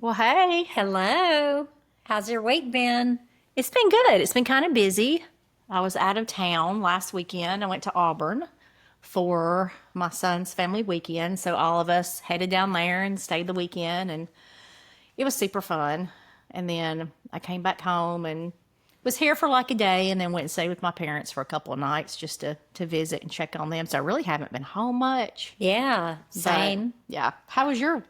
Well, hey, Hello. How's your week been? it's been good. It's been kind of busy. I was out of town last weekend. I went to Auburn for my son's family weekend. So all of us headed down there and stayed the weekend, and it was super fun. And then I came back home and was here for like a day and then went and stayed with my parents for a couple of nights just to visit and check on them. So I really haven't been home much. Yeah, But same. yeah. How was your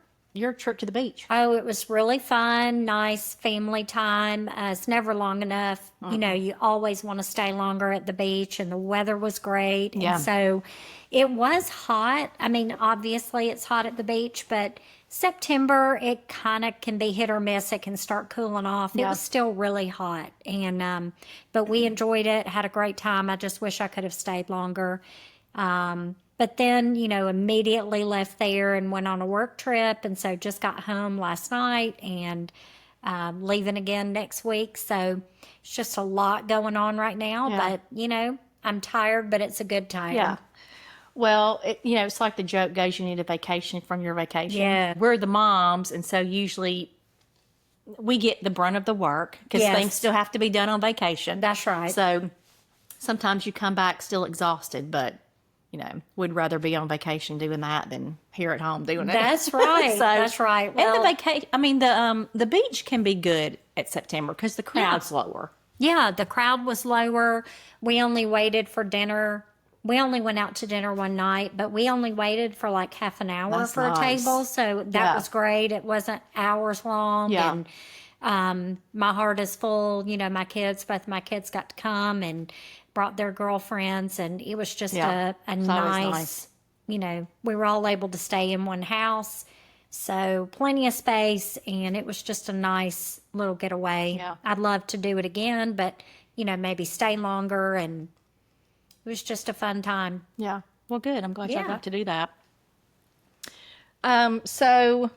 trip to the beach? Oh, it was really fun, nice family time. It's never long enough. You always want to stay longer at the beach, and the weather was great. And Yeah. so it was hot. I mean, obviously it's hot at the beach, but September, it kind of can be hit or miss. It can start cooling off. It Yeah. was still really hot. But we enjoyed it, had a great time. I just wish I could have stayed longer. But then, immediately left there and went on a work trip. And so just got home last night and leaving again next week. So it's just a lot going on right now. Yeah. But, I'm tired, but it's a good time. Yeah. Well, it's like the joke goes, you need a vacation from your vacation. Yeah. We're the moms, and so usually we get the brunt of the work because Yes. things still have to be done on vacation. That's right. So sometimes you come back still exhausted, but, we'd rather be on vacation doing that than here at home doing it. That's right. So- That's right. And Well, the vacation, the beach can be good at September because the crowd's lower. yeah, the crowd was lower. We only waited for dinner. We only went out to dinner one night, but we only waited for like half an hour That's for nice. a table. So that Yeah. was great. It wasn't hours long. Yeah. And my heart is full. Both my kids got to come and brought their girlfriends. And it was just Yeah. a It's always nice, nice. We were all able to stay in one house. So plenty of space. And it was just a nice little getaway. Yeah. I'd love to do it again, but, maybe stay longer, and it was just a fun time. Yeah. Well, good. I'm glad y'all Yeah. got to do that. So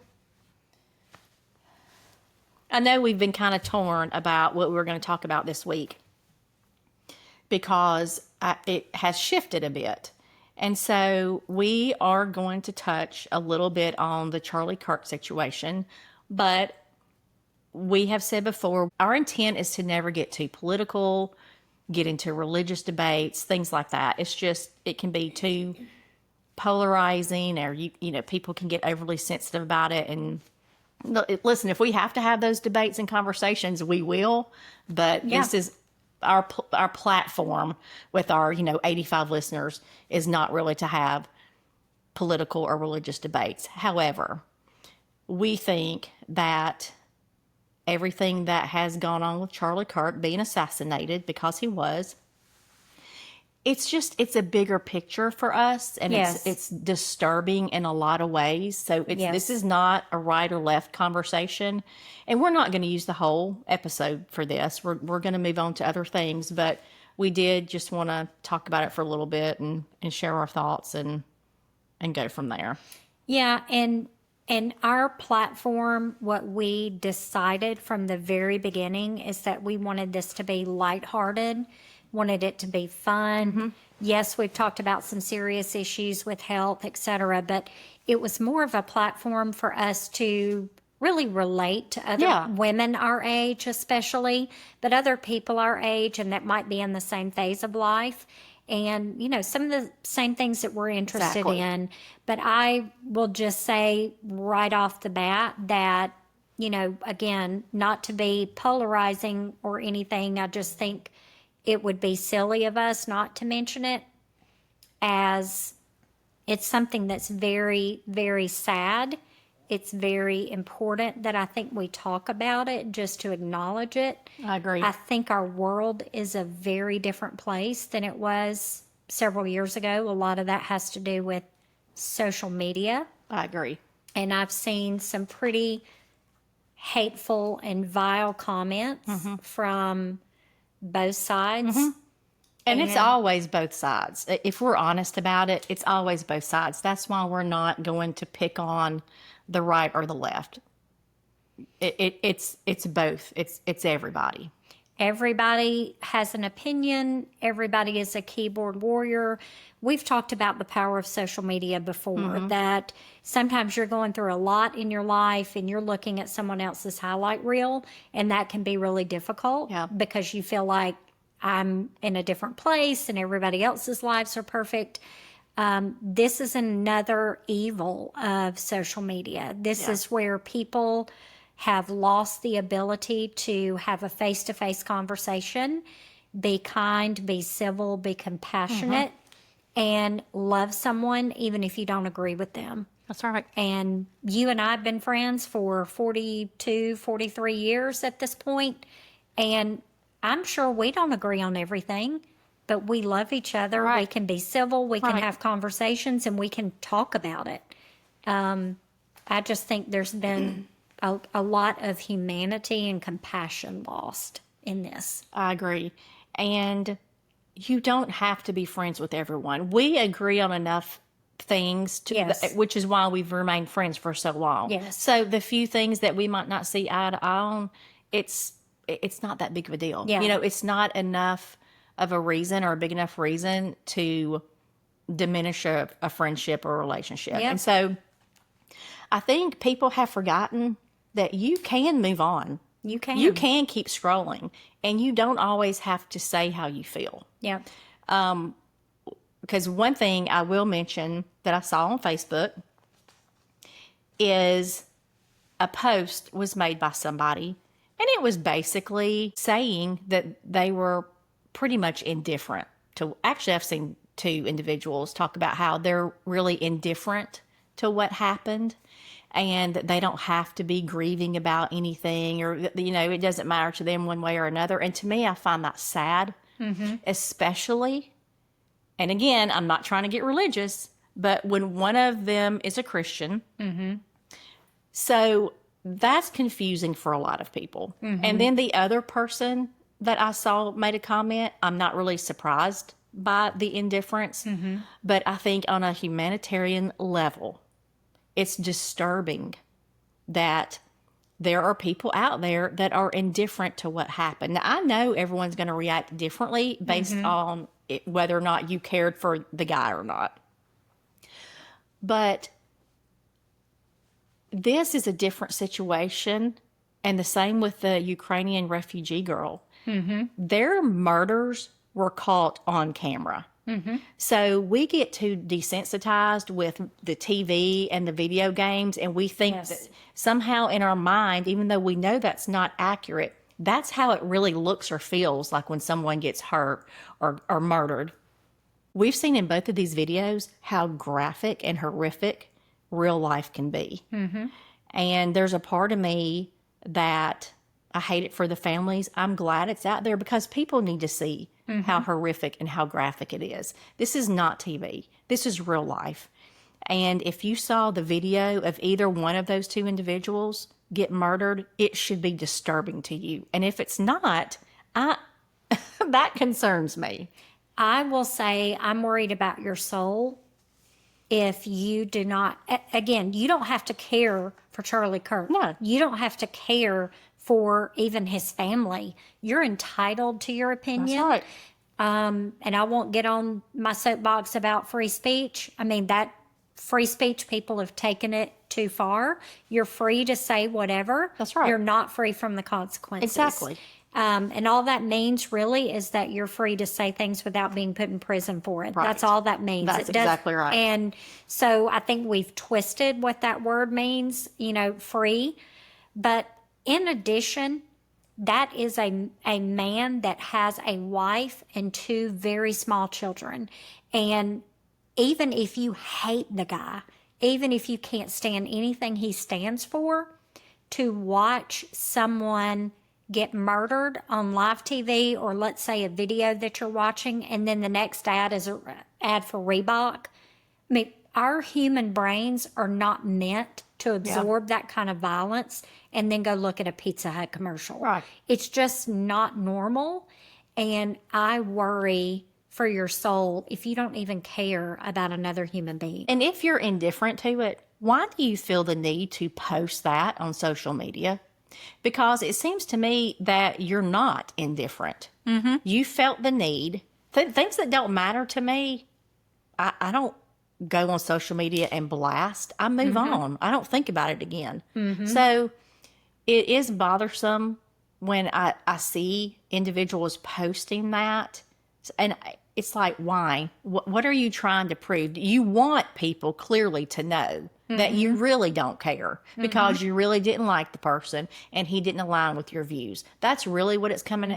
I know we've been kind of torn about what we're going to talk about this week because it has shifted a bit. And so we are going to touch a little bit on the Charlie Kirk situation, but we have said before, our intent is to never get too political, get into religious debates, things like that. It's just, it can be too polarizing, or people can get overly sensitive about it. And listen, if we have to have those debates and conversations, we will. But Yeah. this is our platform with our 85 listeners is not really to have political or religious debates. However, we think that everything that has gone on with Charlie Kirk being assassinated, because he was, it's a bigger picture for us, and Yes. it's disturbing in a lot of ways. So Yes. this is not a right or left conversation, and we're not going to use the whole episode for this. We're going to move on to other things, but we did just want to talk about it for a little bit and share our thoughts and go from there. Yeah, and our platform, what we decided from the very beginning is that we wanted this to be lighthearted, wanted it to be fun. Yes, we've talked about some serious issues with health, etc., but it was more of a platform for us to really relate to other Yeah. women our age, especially, but other people our age and that might be in the same phase of life. And, some of the same things that we're interested Exactly. in. But I will just say right off the bat that, again, not to be polarizing or anything, I just think it would be silly of us not to mention it, as it's something that's very, very sad. It's very important that I think we talk about it just to acknowledge it. I agree. I think our world is a very different place than it was several years ago. A lot of that has to do with social media. I agree. And I've seen some pretty hateful and vile comments from both sides. And it's And- always both sides. If we're honest about it, it's always both sides. That's why we're not going to pick on the right or the left. It's both. It's everybody. Everybody has an opinion. Everybody is a keyboard warrior. We've talked about the power of social media before, that sometimes you're going through a lot in your life and you're looking at someone else's highlight reel, and that can be really difficult Yeah. because you feel like I'm in a different place and everybody else's lives are perfect. This is another evil of social media. This Yeah. is where people have lost the ability to have a face-to-face conversation, be kind, be civil, be compassionate, and love someone even if you don't agree with them. That's right. And you and I have been friends for 42, 43 years at this point, and I'm sure we don't agree on everything, but we love each other. Right. We can be civil, we can Right. have conversations, and we can talk about it. I just think there's been a lot of humanity and compassion lost in this. I agree. And you don't have to be friends with everyone. We agree on enough things to, Yes. which is why we've remained friends for so long. Yes. So the few things that we might not see eye to eye on, it's not that big of a deal. Yeah. You know, it's not enough of a reason or a big enough reason to diminish a friendship or relationship. Yep. And so I think people have forgotten that you can move on. You can. You can keep scrolling, and you don't always have to say how you feel. Yeah. Because one thing I will mention that I saw on Facebook is a post was made by somebody, and it was basically saying that they were pretty much indifferent to. Actually, I've seen two individuals talk about how they're really indifferent to what happened, and they don't have to be grieving about anything, or you know, it doesn't matter to them one way or another. And to me, I find that sad, especially. And again, I'm not trying to get religious, but when one of them is a Christian, so that's confusing for a lot of people. And then the other person that I saw made a comment, I'm not really surprised by the indifference, but I think on a humanitarian level, it's disturbing that there are people out there that are indifferent to what happened. Now, I know everyone's going to react differently based on whether or not you cared for the guy or not. But this is a different situation, and the same with the Ukrainian refugee girl. Their murders were caught on camera. So we get too desensitized with the TV and the video games, and we think Yes. that somehow in our mind, even though we know that's not accurate, that's how it really looks or feels like when someone gets hurt or murdered. We've seen in both of these videos how graphic and horrific real life can be. And there's a part of me that I hate it for the families. I'm glad it's out there because people need to see how horrific and how graphic it is. This is not TV. This is real life. And if you saw the video of either one of those two individuals get murdered, it should be disturbing to you. And if it's not, that concerns me. I will say I'm worried about your soul if you do not, again, you don't have to care for Charlie Kirk. No. You don't have to care for even his family. You're entitled to your opinion. That's right. And I won't get on my soapbox about free speech. I mean, that free speech, people have taken it too far. You're free to say whatever. That's right. You're not free from the consequences. Exactly. And all that means really is that you're free to say things without being put in prison for it. Right. That's all that means. That's It does- exactly right. And so I think we've twisted what that word means, you know, free. But in addition, that is a man that has a wife and two very small children. And even if you hate the guy, even if you can't stand anything he stands for, to watch someone get murdered on live TV, or let's say a video that you're watching, and then the next ad is an ad for Reebok. I mean, our human brains are not meant to absorb that kind of violence and then go look at a Pizza Hut commercial. Right. It's just not normal. And I worry for your soul if you don't even care about another human being. And if you're indifferent to it, why do you feel the need to post that on social media? Because it seems to me that you're not indifferent. You felt the need. Things that don't matter to me, I don't go on social media and blast. I move on. I don't think about it again. So it is bothersome when I see individuals posting that. And it's like, why? What are you trying to prove? You want people clearly to know that you really don't care because you really didn't like the person and he didn't align with your views. That's really what it's coming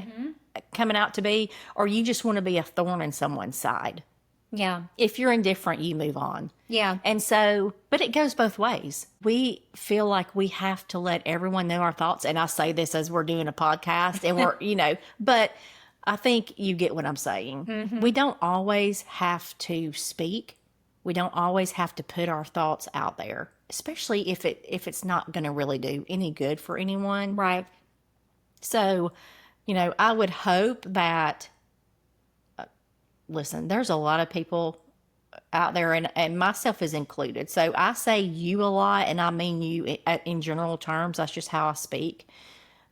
out to be. Or you just want to be a thorn in someone's side. Yeah. If you're indifferent, you move on. Yeah. And so, but it goes both ways. We feel like we have to let everyone know our thoughts. And I say this as we're doing a podcast and we're, but I think you get what I'm saying. We don't always have to speak. We don't always have to put our thoughts out there, especially if it's not going to really do any good for anyone. Right. So, I would hope that, listen, there's a lot of people out there, and myself is included. So I say you a lot, and I mean you in general terms. That's just how I speak.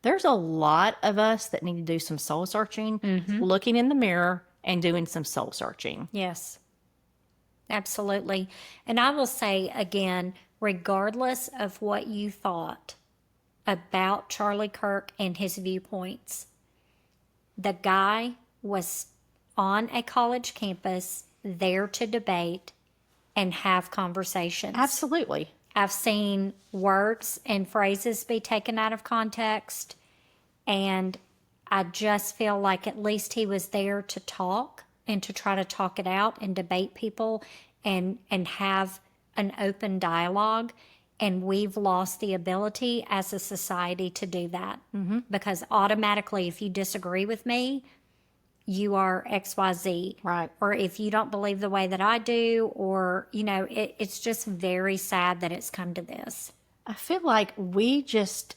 There's a lot of us that need to do some soul searching, looking in the mirror and doing some soul searching. Yes. Absolutely. And I will say again, regardless of what you thought about Charlie Kirk and his viewpoints, the guy was on a college campus there to debate and have conversations. Absolutely. I've seen words and phrases be taken out of context, and I just feel like at least he was there to talk and to try to talk it out and debate people and have an open dialogue. And we've lost the ability as a society to do that. Because automatically, if you disagree with me, you are XYZ. Right. Or if you don't believe the way that I do, or, it's just very sad that it's come to this. I feel like we just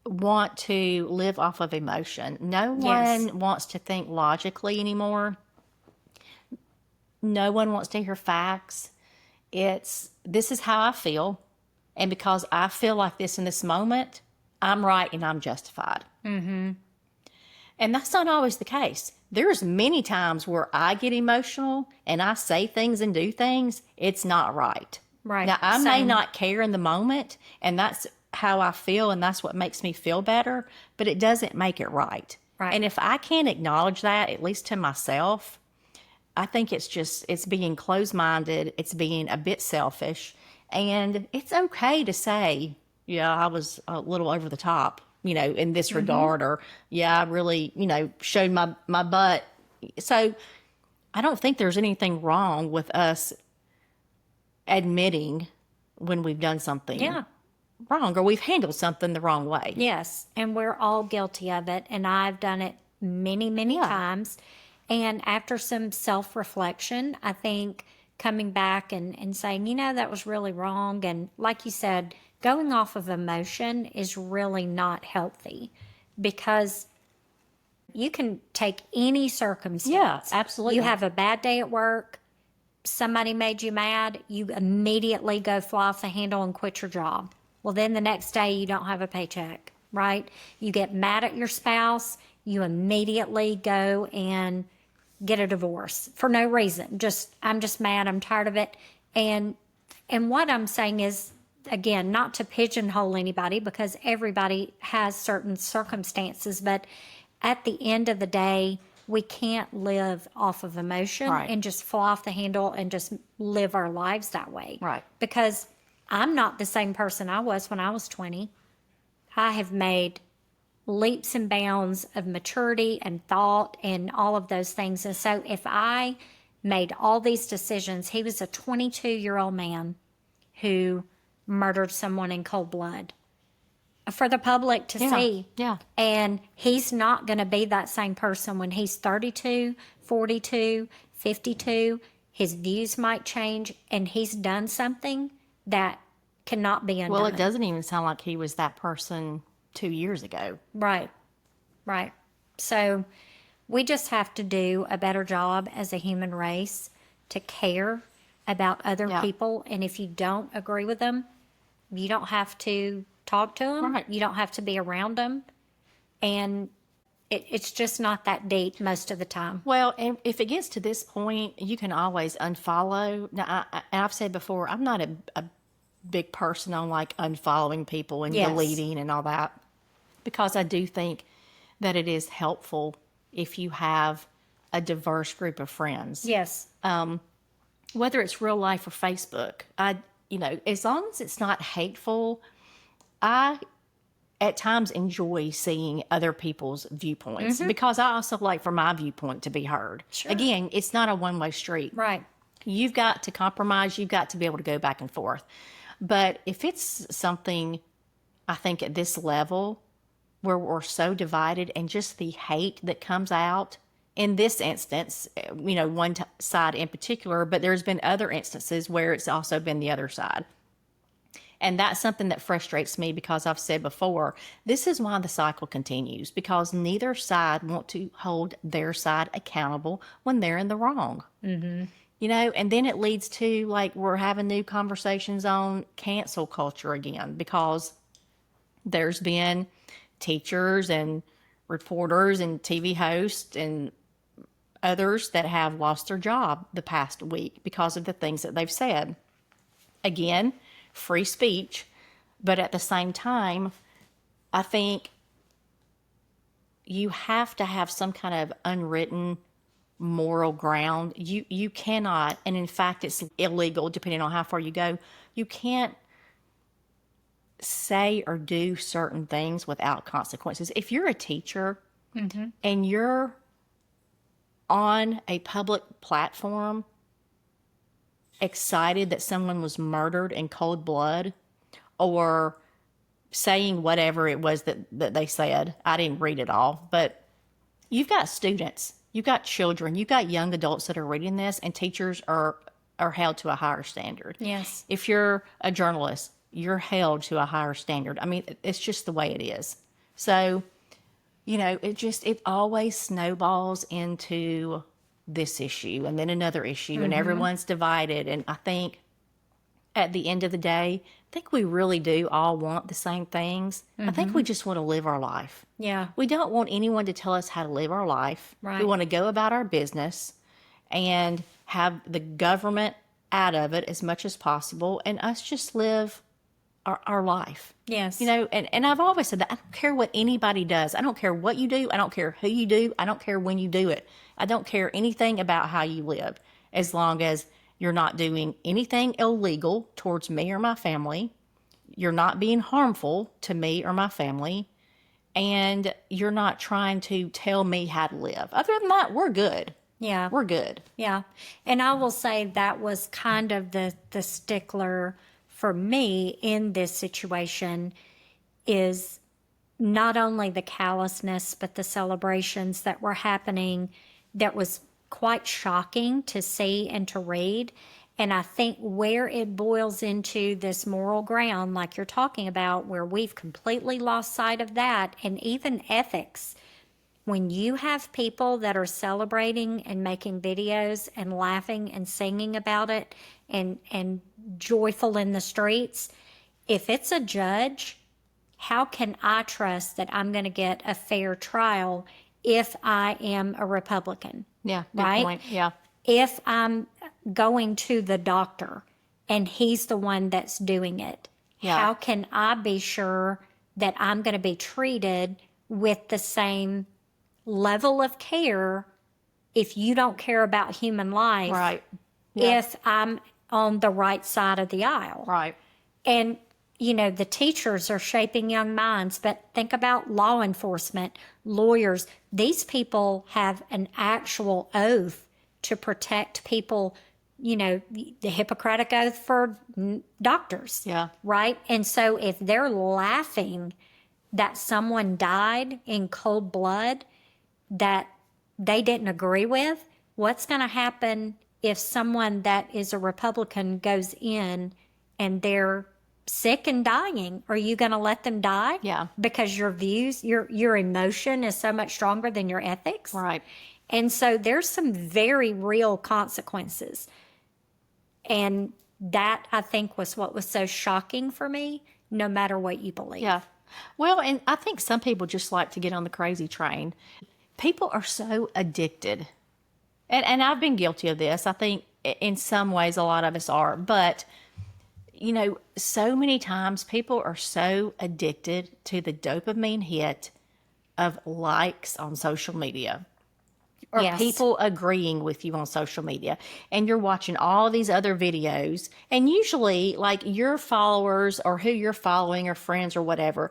want to live off of emotion. No one wants to think logically anymore. No one wants to hear facts. This is how I feel. And because I feel like this in this moment, I'm right and I'm justified. And that's not always the case. There's many times where I get emotional and I say things and do things. It's not right. Right. Now, I may Same. not care in the moment, and that's how I feel, and that's what makes me feel better, but it doesn't make it right. Right. And if I can't acknowledge that, at least to myself, I think it's being closed-minded. It's being a bit selfish. And it's okay to say, yeah, I was a little over the top, in this regard, or yeah, I really, showed my butt. So I don't think there's anything wrong with us admitting when we've done something wrong or we've handled something the wrong way. Yes. And we're all guilty of it. And I've done it many, many times. And after some self-reflection, I think coming back and saying, that was really wrong. And like you said, going off of emotion is really not healthy, because you can take any circumstance. Yeah, absolutely. You have a bad day at work, somebody made you mad, you immediately go fly off the handle and quit your job. Well, then the next day you don't have a paycheck, right? You get mad at your spouse, you immediately go and get a divorce for no reason. I'm just mad, I'm tired of it. And what I'm saying is, again, not to pigeonhole anybody, because everybody has certain circumstances, but at the end of the day, we can't live off of emotion and just fly off the handle and just live our lives that way. Right. Because I'm not the same person I was when I was 20. I have made leaps and bounds of maturity and thought and all of those things. And so if I made all these decisions, he was a 22-year-old man who murdered someone in cold blood for the public to see. Yeah. And he's not going to be that same person when he's 32, 42, 52. His views might change, and he's done something that cannot be undone. Well, it doesn't even sound like he was that person 2 years ago. Right. Right. So we just have to do a better job as a human race to care about other people. And if you don't agree with them, you don't have to talk to them. Right. You don't have to be around them. And it's just not that deep most of the time. Well, and if it gets to this point, you can always unfollow. Now, I've said before, I'm not a big person on like unfollowing people and Yes. deleting and all that, because I do think that it is helpful if you have a diverse group of friends. Yes. Whether it's real life or Facebook. As long as it's not hateful, I at times enjoy seeing other people's viewpoints, because I also like for my viewpoint to be heard. Sure. Again, it's not a one-way street. Right. You've got to compromise. You've got to be able to go back and forth. But if it's something, I think at this level where we're so divided, and just the hate that comes out in this instance, one side in particular, but there's been other instances where it's also been the other side. And that's something that frustrates me, because I've said before, this is why the cycle continues, because neither side want to hold their side accountable when they're in the wrong. Mm-hmm. And then it leads to, like, we're having new conversations on cancel culture again, because there's been teachers and reporters and TV hosts and others that have lost their job the past week because of the things that they've said. Again, free speech, but at the same time, I think you have to have some kind of unwritten moral ground. You cannot, and in fact it's illegal depending on how far you go, you can't say or do certain things without consequences. If you're a teacher and you're on a public platform excited that someone was murdered in cold blood, or saying whatever it was that they said. I didn't read it all, but you've got students, you've got children, you've got young adults that are reading this, and teachers are held to a higher standard. Yes. If you're a journalist, you're held to a higher standard. I mean, it's just the way it is. So, it always snowballs into this issue and then another issue, and everyone's divided. And I think at the end of the day, I think we really do all want the same things. I think we just want to live our life. Yeah. We don't want anyone to tell us how to live our life. Right. We want to go about our business and have the government out of it as much as possible, and us just live our life. Yes. And I've always said that I don't care what anybody does. I don't care what you do. I don't care who you do. I don't care when you do it. I don't care anything about how you live, as long as you're not doing anything illegal towards me or my family. You're not being harmful to me or my family. And you're not trying to tell me how to live. Other than that, we're good. Yeah. We're good. Yeah. And I will say that was kind of the stickler for me in this situation, is not only the callousness, but the celebrations that were happening that was quite shocking to see and to read. And I think where it boils into this moral ground, like you're talking about, where we've completely lost sight of that, and even ethics. When you have people that are celebrating and making videos and laughing and singing about it and joyful in the streets, if it's a judge, how can I trust that I'm going to get a fair trial if I am a Republican? Yeah, good right? point. Yeah. If I'm going to the doctor and he's the one that's doing it, Yeah. how can I be sure that I'm going to be treated with the same level of care if you don't care about human life? Right. Yeah. If I'm on the right side of the aisle. Right. And, the teachers are shaping young minds, but think about law enforcement, lawyers. These people have an actual oath to protect people, the Hippocratic Oath for doctors. Yeah. Right? And so if they're laughing that someone died in cold blood that they didn't agree with, what's going to happen if someone that is a Republican goes in and they're sick and dying? Are you going to let them die? Yeah. Because your views, your emotion is so much stronger than your ethics. Right. And so there's some very real consequences. And that, I think, was what was so shocking for me, no matter what you believe. Yeah. Well, and I think some people just like to get on the crazy train. People are so addicted. And I've been guilty of this. I think in some ways a lot of us are. But, so many times people are so addicted to the dopamine hit of likes on social media or Yes. people agreeing with you on social media, and you're watching all these other videos, and usually like your followers or who you're following or friends or whatever,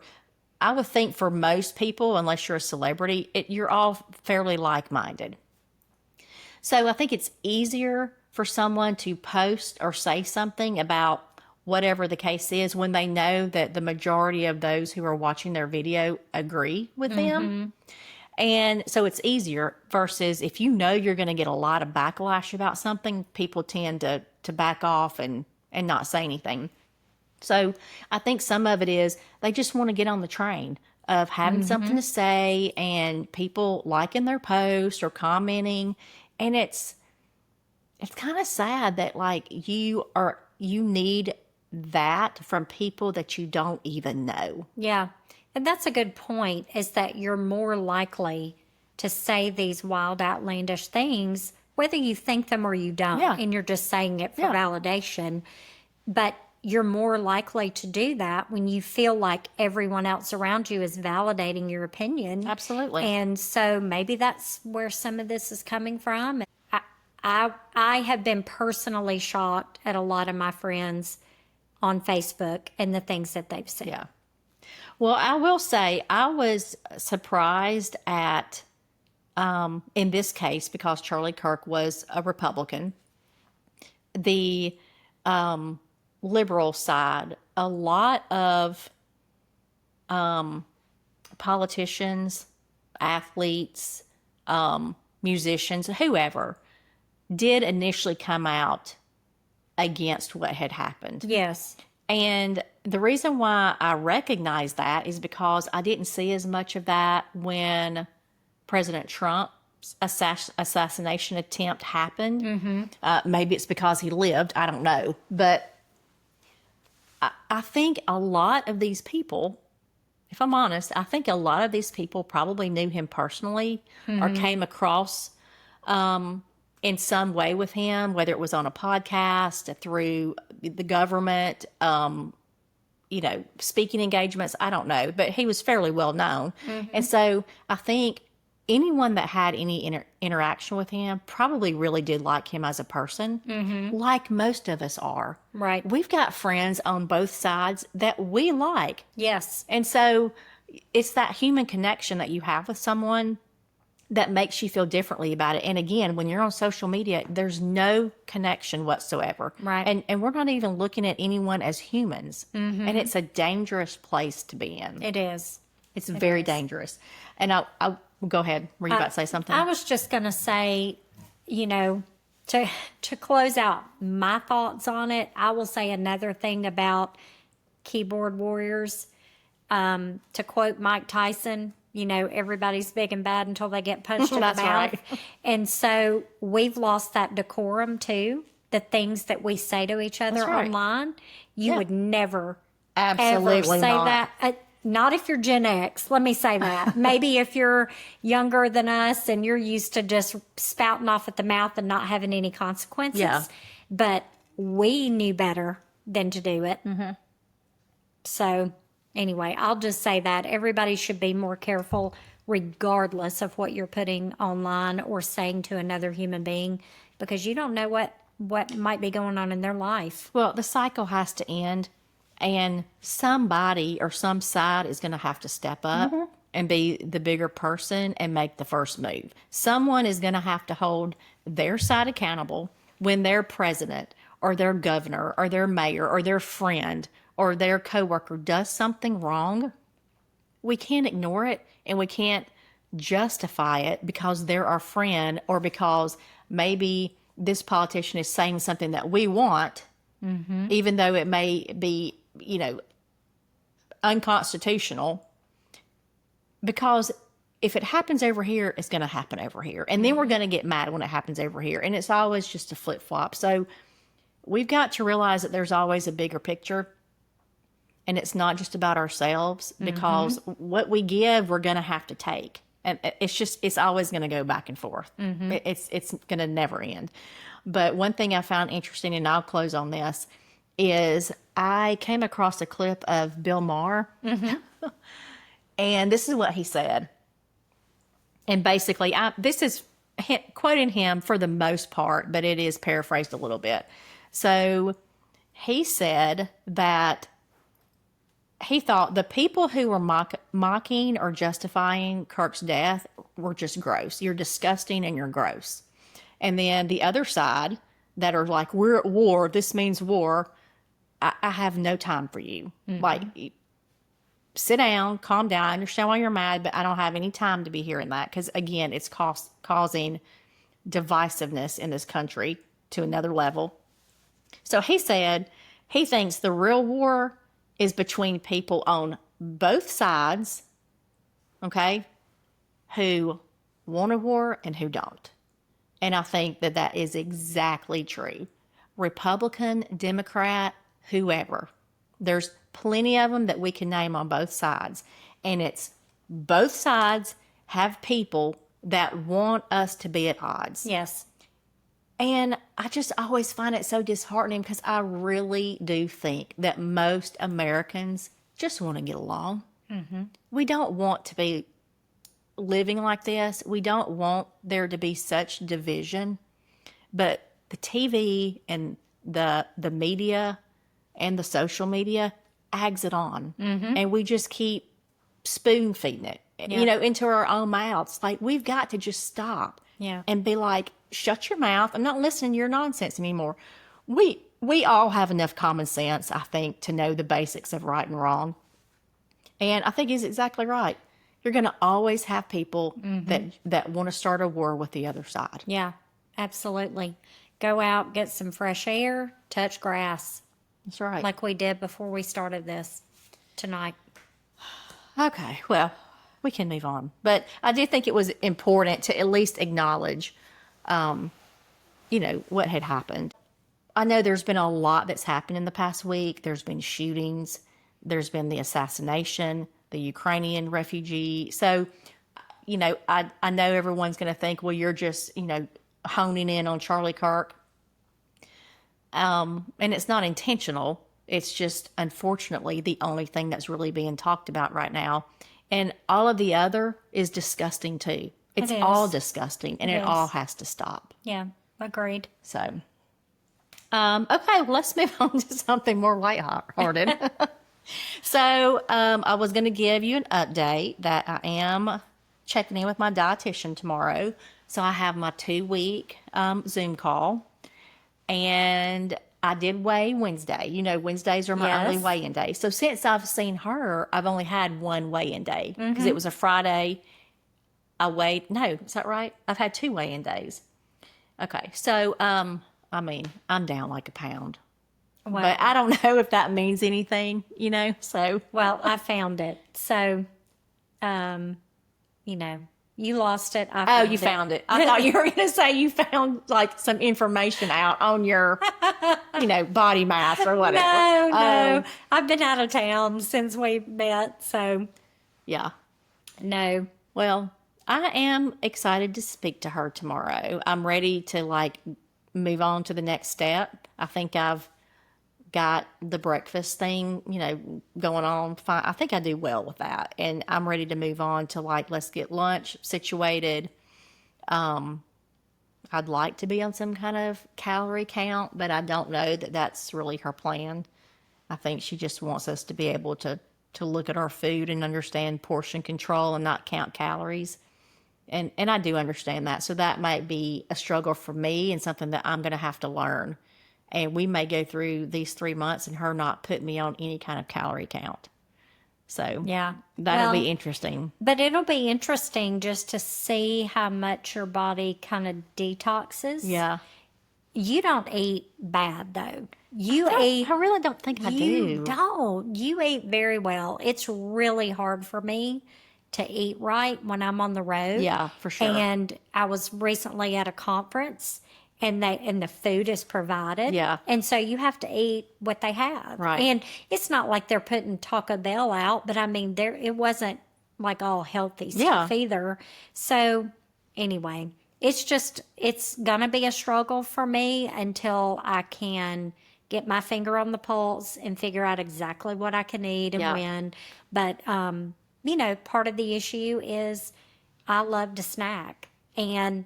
I would think for most people, unless you're a celebrity, you're all fairly like-minded. So I think it's easier for someone to post or say something about whatever the case is when they know that the majority of those who are watching their video agree with them. And so it's easier versus if you know you're going to get a lot of backlash about something, people tend to back off and not say anything. So I think some of it is they just want to get on the train of having something to say and people liking their post or commenting. And it's kind of sad that like you need that from people that you don't even know. Yeah. And that's a good point, is that you're more likely to say these wild, outlandish things, whether you think them or you don't, Yeah. and you're just saying it for Yeah. validation. But you're more likely to do that when you feel like everyone else around you is validating your opinion. Absolutely. And so maybe that's where some of this is coming from. I have been personally shocked at a lot of my friends on Facebook and the things that they've said. Yeah. Well, I will say I was surprised at, in this case, because Charlie Kirk was a Republican, the liberal side, a lot of politicians, athletes, musicians, whoever, did initially come out against what had happened. Yes. And the reason why I recognize that is because I didn't see as much of that when President Trump's assassination attempt happened. Maybe it's because he lived, I don't know. But I think a lot of these people, if I'm honest, I think a lot of these people probably knew him personally or came across in some way with him, whether it was on a podcast, through the government, speaking engagements, I don't know, but he was fairly well known. And so I think anyone that had any interaction with him probably really did like him as a person, like most of us are. Right. We've got friends on both sides that we like. Yes. And so it's that human connection that you have with someone that makes you feel differently about it. And again, when you're on social media, there's no connection whatsoever. Right. And we're not even looking at anyone as humans. And it's a dangerous place to be in. It is. It's very dangerous. And I'll go ahead. Were you about to say something? I was just going to say, to close out my thoughts on it, I will say another thing about keyboard warriors. To quote Mike Tyson, everybody's big and bad until they get punched in the That's mouth. right. And so we've lost that decorum too. The things that we say to each other That's right. online, you would never, Absolutely ever say not. that. Not if you're Gen X, let me say that. Maybe if you're younger than us and you're used to just spouting off at the mouth and not having any consequences. Yeah. But we knew better than to do it. So anyway, I'll just say that everybody should be more careful regardless of what you're putting online or saying to another human being, because you don't know what might be going on in their life. Well, the cycle has to end, and somebody or some side is going to have to step up and be the bigger person and make the first move. Someone is going to have to hold their side accountable when their president or their governor or their mayor or their friend or their coworker does something wrong. We can't ignore it, and we can't justify it because they're our friend or because maybe this politician is saying something that we want, even though it may be, unconstitutional. Because if it happens over here, it's going to happen over here. And then we're going to get mad when it happens over here. And it's always just a flip-flop. So we've got to realize that there's always a bigger picture. and it's not just about ourselves, because what we give, we're going to have to take. And it's always going to go back and forth. It's going to never end. But one thing I found interesting, and I'll close on this, is I came across a clip of Bill Maher, and this is what he said. And basically, this is quoting him for the most part, but it is paraphrased a little bit. So he said that he thought the people who were mocking or justifying Kirk's death were just gross. You're disgusting and you're gross. And then the other side that are like, we're at war, this means war. I have no time for you. Like, sit down, calm down. I understand why you're mad, but I don't have any time to be hearing that. Because, again, it's causing divisiveness in this country to another level. So he said he thinks the real war is between people on both sides, okay, who want a war and who don't. And I think that that is exactly true. Republican, Democrat, whoever. There's plenty of them that we can name on both sides. And it's both sides have people that want us to be at odds. Yes. And I just always find it so disheartening, because I really do think that most Americans just want to get along. We don't want to be living like this. We don't want there to be such division. But the TV and the media and the social media eggs it on. And we just keep spoon feeding it, into our own mouths. Like, we've got to just stop and be like, shut your mouth. I'm not listening to your nonsense anymore. We all have enough common sense, I think, to know the basics of right and wrong. And I think he's exactly right. You're going to always have people that want to start a war with the other side. Yeah, absolutely. Go out, get some fresh air, touch grass. That's right. Like we did before we started this tonight. Okay, well, we can move on. But I do think it was important to at least acknowledge, what had happened. I know there's been a lot that's happened in the past week. There's been shootings. There's been the assassination, the Ukrainian refugee. So, I know everyone's going to think, well, you're just, honing in on Charlie Kirk. And it's not intentional. It's just, unfortunately, the only thing that's really being talked about right now. And all of the other is disgusting too. It's all disgusting, and it all has to stop. Yeah, agreed. So, okay, well, let's move on to something more lighthearted. So, I was going to give you an update that I am checking in with my dietitian tomorrow. So I have my 2-week Zoom call, and I did weigh Wednesday. Wednesdays are my only weigh-in day. So since I've seen her, I've only had one weigh-in day, because it was a Friday. No, is that right? I've had 2 weigh-in days. Okay, so, I'm down like a pound. Wow. But I don't know if that means anything, so. Well, I found it. So, you lost it. You found it. I thought you were going to say you found like some information out on your, body mass or whatever. No. I've been out of town since we met, so. Yeah. No. Well, I am excited to speak to her tomorrow. I'm ready to move on to the next step. I think I've got the breakfast thing, going on fine. I think I do well with that. And I'm ready to move on to let's get lunch situated. I'd like to be on some kind of calorie count, but I don't know that that's really her plan. I think she just wants us to be able to look at our food and understand portion control and not count calories. And I do understand that. So that might be a struggle for me and something that I'm going to have to learn. And we may go through these 3 months and her not put me on any kind of calorie count. So yeah, that'll be interesting. But it'll be interesting just to see how much your body kind of detoxes. Yeah. You don't eat bad though. I really don't think I do. You don't. You eat very well. It's really hard for me to eat right when I'm on the road. Yeah, for sure. And I was recently at a conference, and the food is provided. Yeah. And so you have to eat what they have. Right. And it's not like they're putting Taco Bell out, but I mean it wasn't like all healthy stuff either. So anyway, it's gonna be a struggle for me until I can get my finger on the pulse and figure out exactly what I can eat and when. But part of the issue is I love to snack, and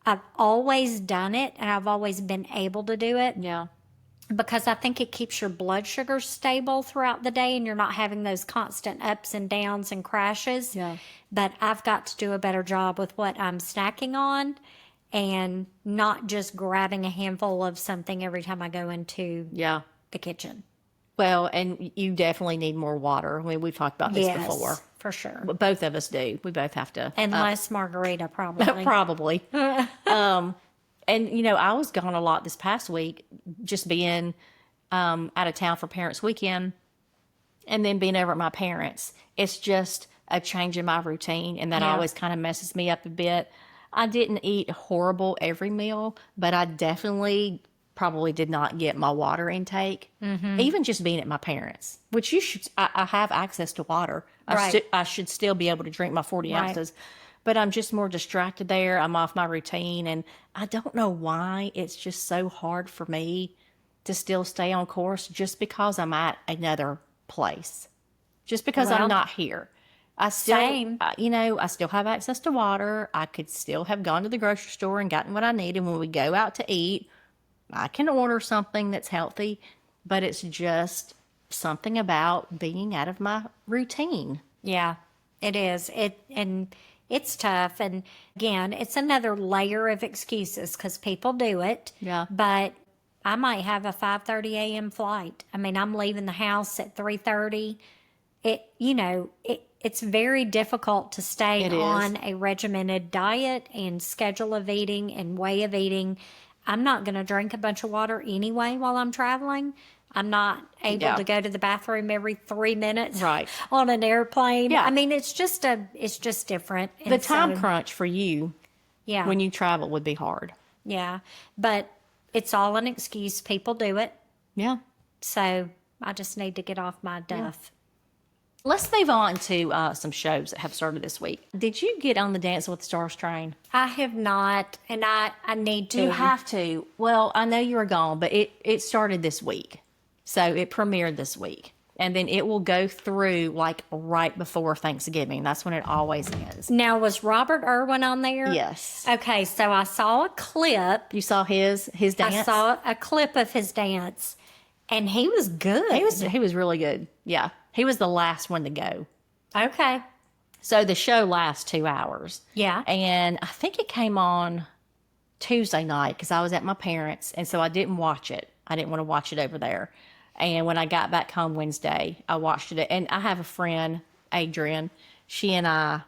I've always done it, and I've always been able to do it. Yeah. Because I think it keeps your blood sugar stable throughout the day, and you're not having those constant ups and downs and crashes. Yeah. But I've got to do a better job with what I'm snacking on, and not just grabbing a handful of something every time I go into the kitchen. Well, and you definitely need more water. I mean, we've talked about this before. For sure. But both of us do. We both have to. And less margarita, probably. Probably. And, I was gone a lot this past week, just being out of town for Parents' Weekend and then being over at my parents'. It's just a change in my routine, and that always kind of messes me up a bit. I didn't eat horrible every meal, but I definitely probably did not get my water intake, even just being at my parents', which I have access to water. Right. I should still be able to drink my 40 ounces. But I'm just more distracted there. I'm off my routine. And I don't know why it's just so hard for me to still stay on course just because I'm at another place. Just because I'm not here. I still, Same. I still have access to water. I could still have gone to the grocery store and gotten what I need. And when we go out to eat, I can order something that's healthy. But it's just something about being out of my routine. Yeah, it is. It's tough. And again, it's another layer of excuses because people do it. Yeah. But I might have a 5:30 a.m. flight. I mean, I'm leaving the house at 3:30. It's very difficult to stay on a regimented diet and schedule of eating and way of eating. I'm not going to drink a bunch of water anyway while I'm traveling. I'm not able to go to the bathroom every 3 minutes on an airplane. Yeah. I mean, it's just different. The time crunch for you Yeah. when you travel would be hard. Yeah. But it's all an excuse. People do it. Yeah. So I just need to get off my duff. Let's move on to some shows that have started this week. Did you get on the Dancing with the Stars train? I have not, and I need to. You have to. Well, I know you were gone, but it started this week. So it premiered this week. And then it will go through like right before Thanksgiving. That's when it always is. Now, was Robert Irwin on there? Yes. Okay, so I saw a clip. You saw his dance? I saw a clip of his dance, and he was good. He was really good. Yeah. He was the last one to go. Okay. So the show lasts 2 hours. Yeah. And I think it came on Tuesday night because I was at my parents', and so I didn't watch it. I didn't want to watch it over there. And when I got back home Wednesday, I watched it. And I have a friend, Adrian. She and I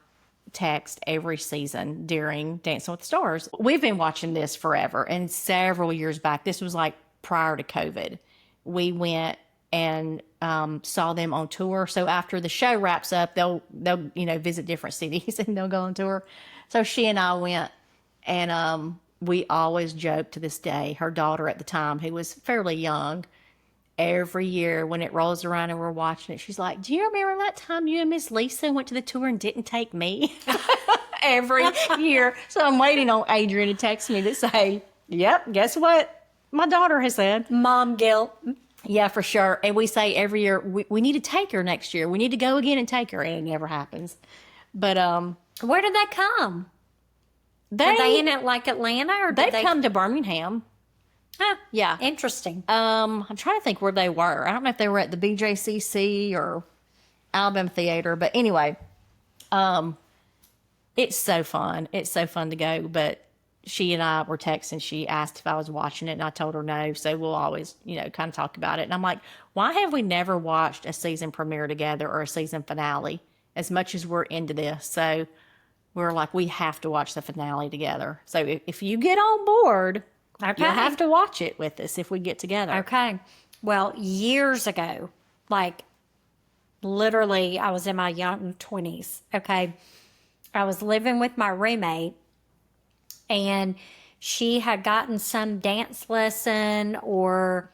text every season during Dancing with the Stars. We've been watching this forever. And several years back, this was like prior to COVID, we went and saw them on tour. So after the show wraps up, they'll visit different cities and they'll go on tour. So she and I went, and we always joke to this day. Her daughter at the time, who was fairly young, every year when it rolls around and we're watching it, she's like, "Do you remember that time you and Miss Lisa went to the tour and didn't take me?" Every year. So I'm waiting on Adrian to text me to say, "Yep, guess what my daughter has said." Mom guilt. Yeah, for sure. And we say every year, we need to take her next year. We need to go again and take her. And it never happens. But where did they come? Were they in it like Atlanta, or did they come to Birmingham? Huh, Yeah. interesting. I'm trying to think where they were. I don't know if they were at the BJCC or Alabama Theater. But anyway, it's so fun. It's so fun to go. But she and I were texting. She asked if I was watching it, and I told her no. So we'll always, kind of talk about it. And I'm like, why have we never watched a season premiere together or a season finale as much as we're into this? So we're like, we have to watch the finale together. So if you get on board, you'll have to watch it with us if we get together. Okay. Well, years ago, like literally, I was in my young 20s. Okay. I was living with my roommate, and she had gotten some dance lesson or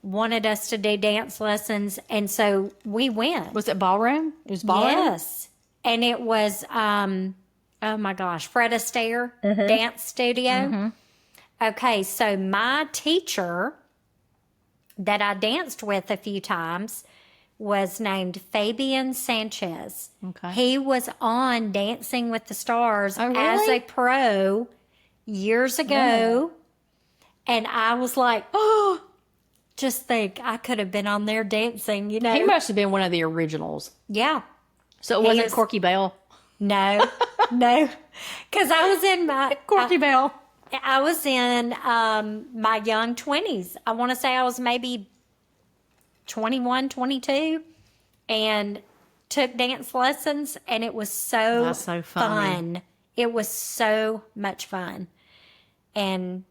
wanted us to do dance lessons. And so we went. Was it ballroom? It was ballroom? Yes. And it was, oh my gosh, Fred Astaire Dance Studio. Okay, so my teacher that I danced with a few times was named Fabian Sanchez. Okay. He was on Dancing with the Stars Oh, as really? a pro years ago. And I was like, oh, just think I could have been on there dancing, you know? He must have been one of the originals. Yeah. So it wasn't is- Corky Bell? No, no. Because I was in my... Corky Bell. I was in my young 20s. I want to say I was maybe 21, 22, and took dance lessons, and it was That's so funny. fun. It was so much fun. And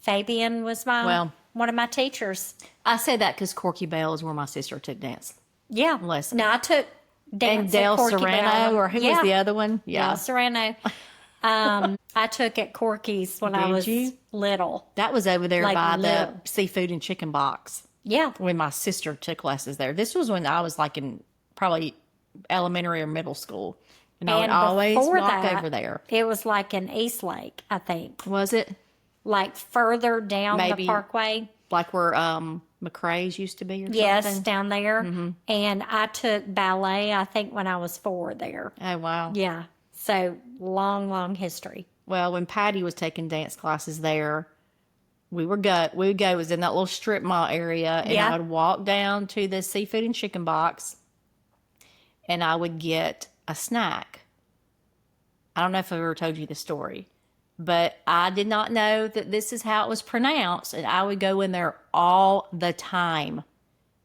Fabian was one of my teachers. I say that because Corky Bell is where my sister took dance. Yeah. Lessons. No, I took dance And at Dale Corky Serrano, Bell. or who was the other one? Yeah. Dale Serrano. I took at Corky's when I Did was you? little. That was over there Like by the little. seafood and chicken box Yeah. when my sister took lessons there. This was when I was like in probably elementary or middle school. And I would always before walk that, over there. It was like in Eastlake, I think. Was it? Like further down Maybe. the parkway. Like where McCrae's used to be or Yes, something? down there. And I took ballet, I think, when I was 4 there. Oh, wow. Yeah. So long, long history. Well, when Patty was taking dance classes there, we would go. It was in that little strip mall area, and Yeah. I would walk down to the seafood and chicken box, and I would get a snack. I don't know if I've ever told you the story, but I did not know that this is how it was pronounced, and I would go in there all the time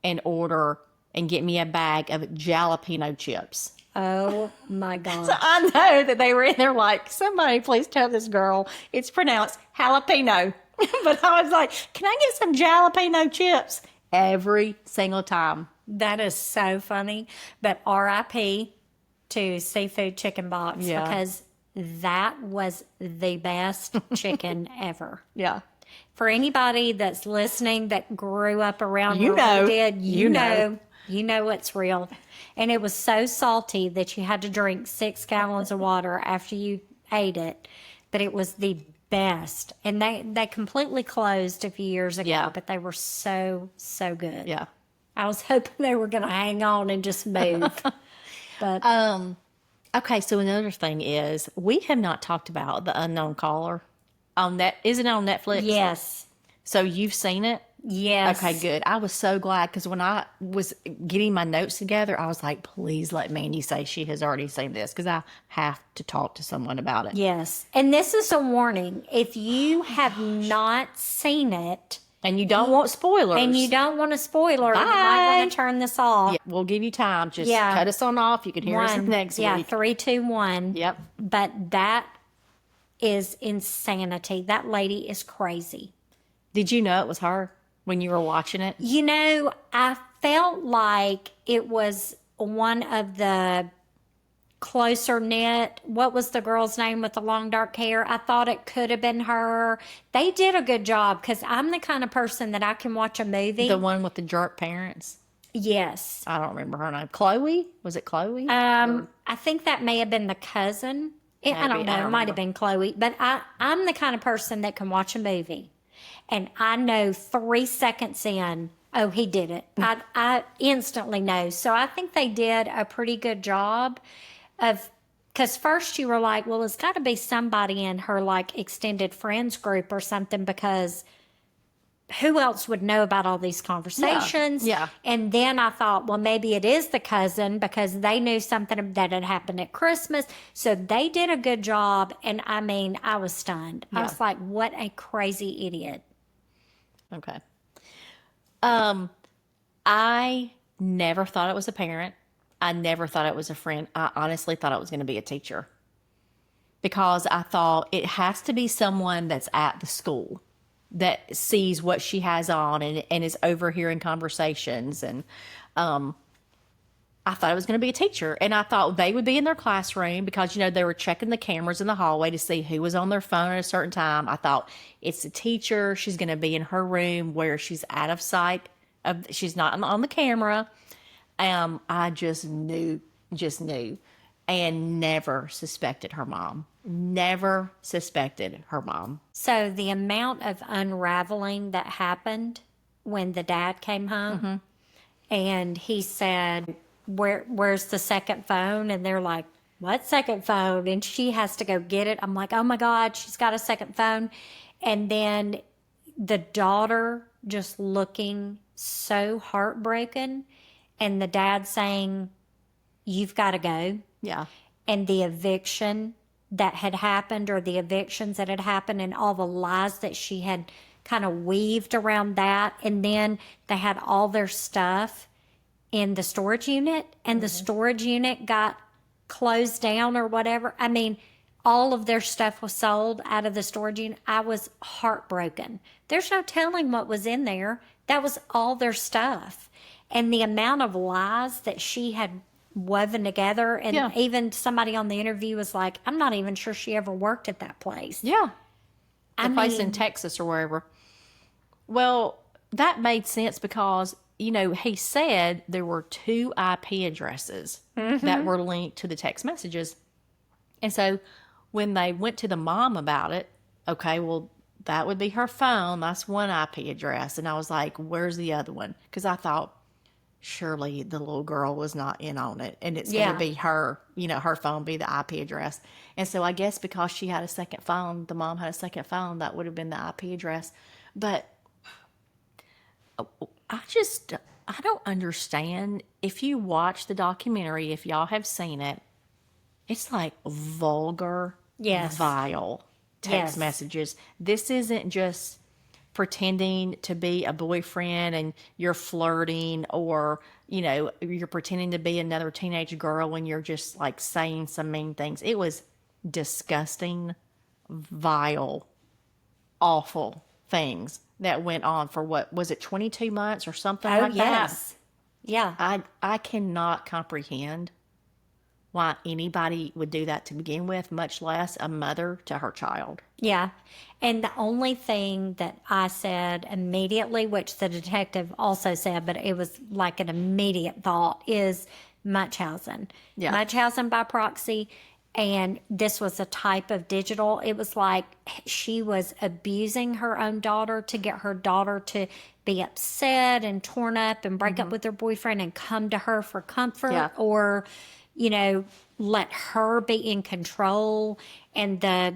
and order and get me a bag of jalapeno chips. Oh my gosh. I know that they were in there like, somebody please tell this girl it's pronounced jalapeno. But I was like, can I get some jalapeno chips? Every single time. That is so funny. But RIP to Seafood Chicken Box Yeah. because that was the best chicken ever. Yeah. For anybody that's listening that grew up around You where know. we did, You know. you know it's real. And it was so salty that you had to drink 6 gallons of water after you ate it. But it was the best. And they completely closed a few years ago, Yeah. but they were so, so good. Yeah. I was hoping they were going to hang on and just move. But Okay, so another thing is we have not talked about The Unknown Caller on that. Is it on Netflix? yes, So you've seen it? yes. Okay, good. I was so glad because when I was getting my notes together, I was like, please let Mandy say she has already seen this because I have to talk to someone about it. Yes. And this is a warning. If you have not seen it And you don't want spoilers. and you don't want a spoiler, you might Bye. want to turn this off. Yeah, we'll give you time. Just Yeah. cut us on off. You can hear us next yeah, week. 3, 2, 1. Yep. But that is insanity. That lady is crazy. Did you know it was her when you were watching it? You know, I felt like it was one of the closer knit. What was the girl's name with the long dark hair? I thought it could have been her. They did a good job because I'm the kind of person that I can watch a movie. The one with the jerk parents? Yes. I don't remember her name. Chloe? Was it Chloe? I think that may have been the cousin. I Maybe, don't know. I don't It might have been Chloe. But I'm the kind of person that can watch a movie and I know 3 seconds in, oh, he did it. I instantly know. So I think they did a pretty good job of, because first you were like, well, it's got to be somebody in her like extended friends group or something because who else would know about all these conversations? Yeah. And then I thought, well, maybe it is the cousin because they knew something that had happened at Christmas. So they did a good job. And I mean, I was stunned. I was like, what a crazy idiot. Okay. I never thought it was a parent. I never thought it was a friend. I honestly thought it was going to be a teacher because I thought it has to be someone that's at the school that sees what she has on and is overhearing conversations. And I I thought it was going to be a teacher. And I thought they would be in their classroom because, they were checking the cameras in the hallway to see who was on their phone at a certain time. I thought it's a teacher. She's going to be in her room where she's out of sight. She's not on the camera. I just knew, and never suspected her mom. Never suspected her mom. So the amount of unraveling that happened when the dad came home and he said, where's the second phone? And they're like, what second phone? And she has to go get it. I'm like, oh my God, she's got a second phone. And then the daughter just looking so heartbroken and the dad saying, you've got to go. Yeah. And the eviction that had happened, or the evictions that had happened, and all the lies that she had kind of weaved around that. And then they had all their stuff in the storage unit, and the storage unit got closed down or whatever. I mean, all of their stuff was sold out of the storage unit. I was heartbroken. There's no telling what was in there. That was all their stuff. And the amount of lies that she had woven together. And even somebody on the interview was like, I'm not even sure she ever worked at that place. Yeah. The place in Texas or wherever. Well, that made sense because, he said there were 2 IP addresses that were linked to the text messages. And so when they went to the mom about it, okay, well, that would be her phone. That's one IP address. And I was like, where's the other one? Because I thought, surely the little girl was not in on it. And it's going to be her, her phone be the IP address. And so I guess because she had a second phone, the mom had a second phone, that would have been the IP address. But I don't understand. If you watch the documentary, if y'all have seen it, it's like vulgar, vile text messages. This isn't just pretending to be a boyfriend and you're flirting, or, you're pretending to be another teenage girl and you're just like saying some mean things. It was disgusting, vile, awful things that went on for what was it, 22 months or something like that? Yeah. I cannot comprehend why anybody would do that to begin with, much less a mother to her child. Yeah. And the only thing that I said immediately, which the detective also said, but it was like an immediate thought, is Munchausen. Yeah. Munchausen by proxy. And this was a type of digital. It was like she was abusing her own daughter to get her daughter to be upset and torn up and break up with her boyfriend and come to her for comfort, or, let her be in control. And the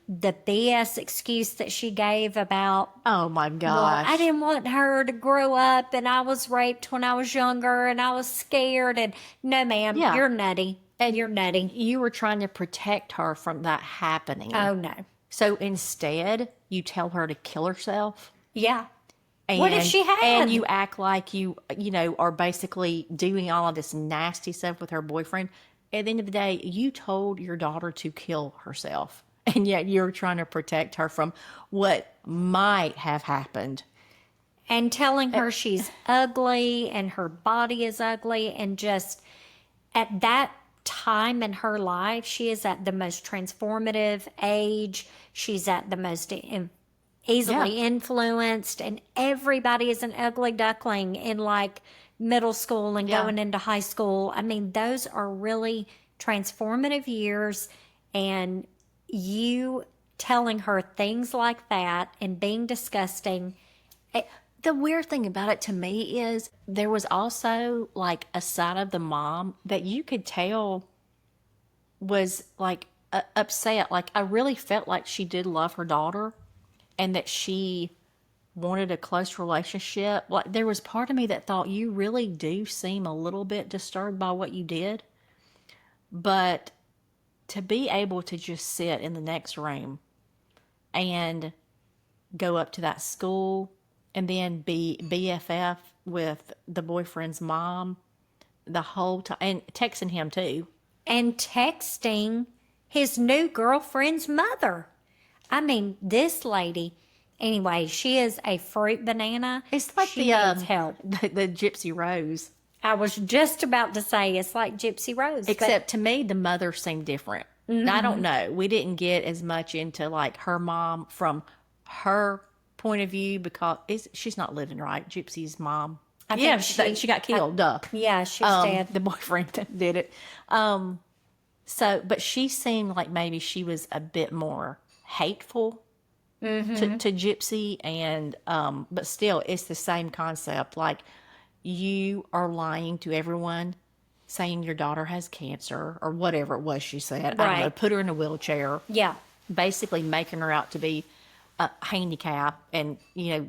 BS excuse that she gave about, oh my gosh, well, I didn't want her to grow up and I was raped when I was younger and I was scared. And no, ma'am, you're nutty. And you're nutty. You were trying to protect her from that happening. Oh, no. So instead, you tell her to kill herself. Yeah. What if she had? And you act like you are basically doing all of this nasty stuff with her boyfriend. At the end of the day, you told your daughter to kill herself. And yet you're trying to protect her from what might have happened. And telling her she's ugly and her body is ugly. And just at that time in her life, she is at the most transformative age. She's at the most easily influenced, and everybody is an ugly duckling in like middle school and going into high school. I mean, those are really transformative years, and you telling her things like that and being disgusting. The weird thing about it to me is there was also like a side of the mom that you could tell was like upset. Like I really felt like she did love her daughter and that she wanted a close relationship. Like there was part of me that thought you really do seem a little bit disturbed by what you did. But to be able to just sit in the next room and go up to that school and then be BFF with the boyfriend's mom the whole time, and texting him too. And texting his new girlfriend's mother. I mean, this lady, anyway, she is a fruit banana. It's like she needs help. The Gypsy Rose. I was just about to say it's like Gypsy Rose. Except to me, the mother seemed different. I don't know. We didn't get as much into like her mom from her point of view because she's not living, right? Gypsy's mom. I Yeah, think she got killed. Duh. yeah, she's dead. The boyfriend did it. But she seemed like maybe she was a bit more hateful to Gypsy, and but still, it's the same concept. Like, you are lying to everyone, saying your daughter has cancer or whatever it was she said. I don't know. Right. Put her in a wheelchair. Yeah. Basically, making her out to be a handicap and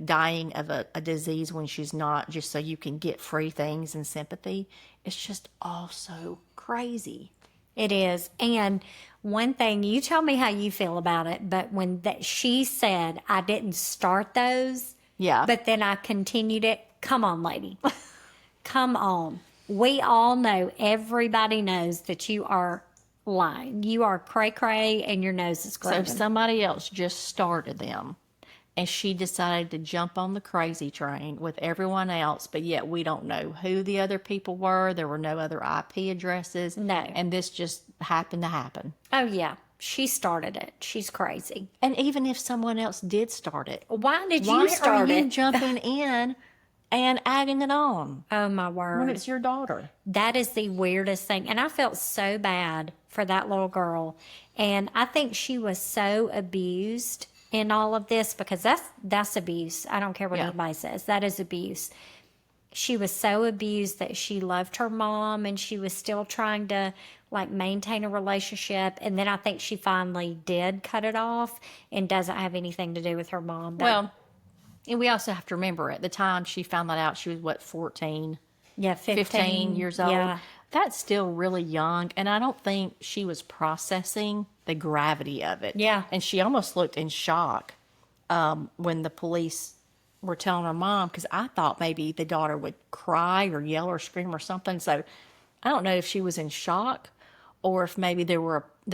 dying of a disease when she's not, just so you can get free things and sympathy. It's just all so crazy. It is. And one thing, you tell me how you feel about it, but when she said, I didn't start those, Yeah. but then I continued it. Come on, lady. Come on. We all know, everybody knows that you are lying. You are cray-cray and your nose is So growing. if somebody else just started them and she decided to jump on the crazy train with everyone else, but yet we don't know who the other people were. There were no other IP addresses. No. And this just happened to happen. Oh, yeah. She started it. She's crazy. And even if someone else did start it, Why did why you start are you it? jumping in and adding it on Oh, my when word. it's your daughter? That is the weirdest thing. And I felt so bad for that little girl. And I think she was so abused in all of this, because that's abuse. I don't care what Yeah. anybody says. That is abuse. She was so abused that she loved her mom, and she was still trying to like maintain a relationship. And then I think she finally did cut it off and doesn't have anything to do with her mom. But Well, and we also have to remember at the time she found that out, she was what, 14? yeah, 15 years old. Yeah. That's still really young. And I don't think she was processing the gravity of it. Yeah. And she almost looked in shock when the police were telling her mom, because I thought maybe the daughter would cry or yell or scream or something. So I don't know if she was in shock or if maybe there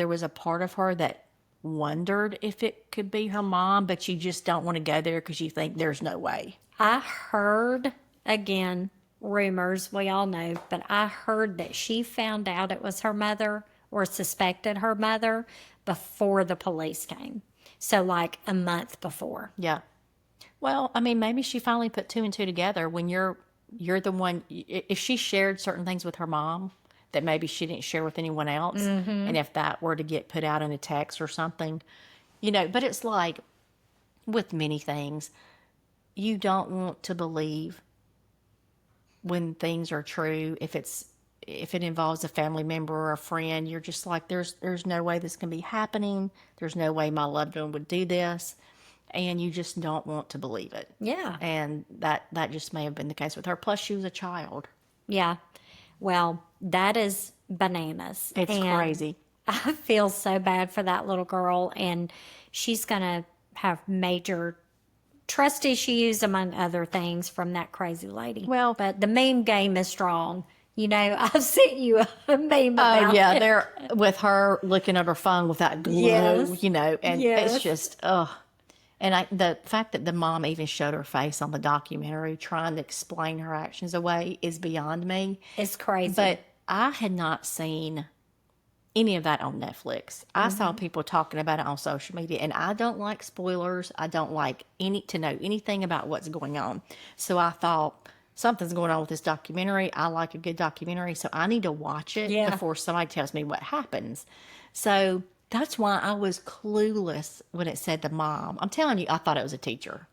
was a part of her that wondered if it could be her mom, but you just don't want to go there because you think there's no way. I heard, again, rumors, we all know, but I heard that she found out it was her mother, or suspected her mother, before the police came. So like a month before. Yeah. Well, I mean, maybe she finally put two and two together when you're the one. If she shared certain things with her mom that maybe she didn't share with anyone else, and if that were to get put out in a text or something, but it's like with many things, you don't want to believe when things are true. If it involves a family member or a friend, you're just like, there's no way this can be happening. There's no way my loved one would do this. And you just don't want to believe it. Yeah. And that just may have been the case with her. Plus, she was a child. Yeah. Well, that is bananas. It's And crazy. I feel so bad for that little girl, and she's going to have major trust issues, among other things, from that crazy lady. Well, but the meme game is strong. I've sent you a meme about yeah, it. they're with her looking at her phone with that glow, Yes. and Yes. it's just, ugh. And the fact that the mom even showed her face on the documentary trying to explain her actions away is beyond me. It's crazy. But I had not seen any of that on Netflix. I saw people talking about it on social media, and I don't like spoilers. I don't like to know anything about what's going on. So I thought, something's going on with this documentary. I like a good documentary, so I need to watch it Yeah. before somebody tells me what happens. So that's why I was clueless when it said the mom. I'm telling you, I thought it was a teacher.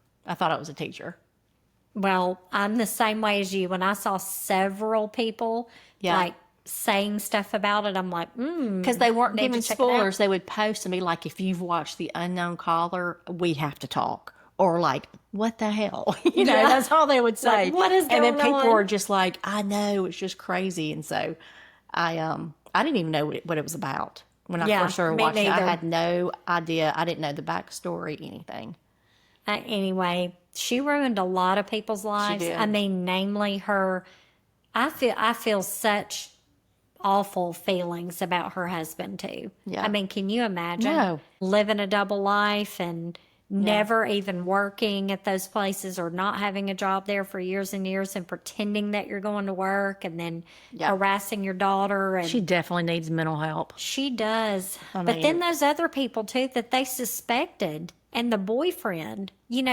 Well, I'm the same way as you. When I saw several people Yeah. like saying stuff about it, I'm like, Because they weren't Need to giving check it out. spoilers. They would post and be like, if you've watched The Unknown Caller, we have to talk. Or like, what the hell? Yeah. That's all they would say. Like, what is And then going people on? were just like, I know, it's just crazy. And so I didn't even know what it was about. When I Yeah, first started me watching it, I neither. had no idea. I didn't know the backstory, anything. Anyway, she ruined a lot of people's lives. did. I mean, namely her. I feel such awful feelings about her husband too. Yeah. I mean, can you imagine No. living a double life and never even working at those places or not having a job there for years and years and pretending that you're going to work and then harassing your daughter. And She definitely needs mental help. she does. I But then mean, those other people too that they suspected and the boyfriend,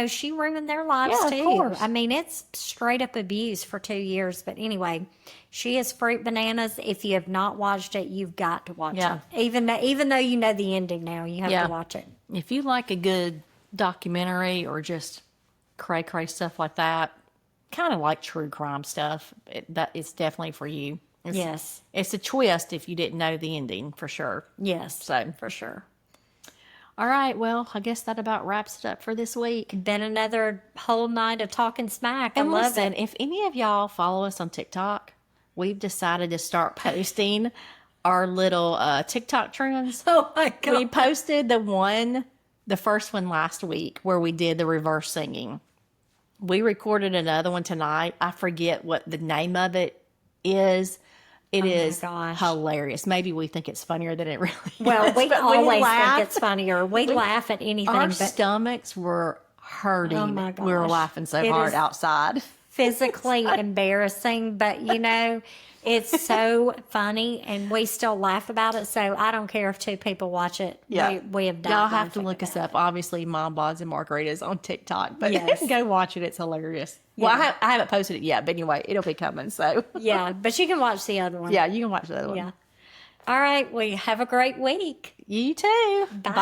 she ruined their lives Yeah, of too. course. I mean, it's straight up abuse for 2 years. But anyway, she is Fruit Bananas. If you have not watched it, you've got to watch Yeah. it. Even though you know the ending now, you have Yeah. to watch it. if you like a good documentary or just cray stuff like that, kind of like true crime stuff, that it's definitely for you. Yes. It's a twist if you didn't know the ending for sure. Yes. So, For sure. all right, well, I guess that about wraps it up for this week. Been another whole night of talking smack. And I love listen, it. if any of y'all follow us on TikTok, we've decided to start posting our little TikTok trends. Oh my God. We posted the first one last week where we did the reverse singing. We recorded another one tonight. I forget what the name of it is. It is gosh. hilarious. Maybe we think it's funnier than it really Well, is. we but always laughed. think it's funnier. We laugh at anything, Our but stomachs were hurting. Oh my We were gosh. laughing so It hard is- outside. physically embarrassing. But it's so funny, and we still laugh about it. So I don't care if 2 people watch it. Yeah. We have done. Y'all have to look us up. Obviously, Mom Bods and Margaritas on TikTok, but Yes. go watch it. It's hilarious. Well, I haven't posted it yet, but anyway, it'll be coming. So Yeah, but you can watch the other one. yeah, you can watch the other one. Yeah. All right. Well, have a great week. You too. Bye.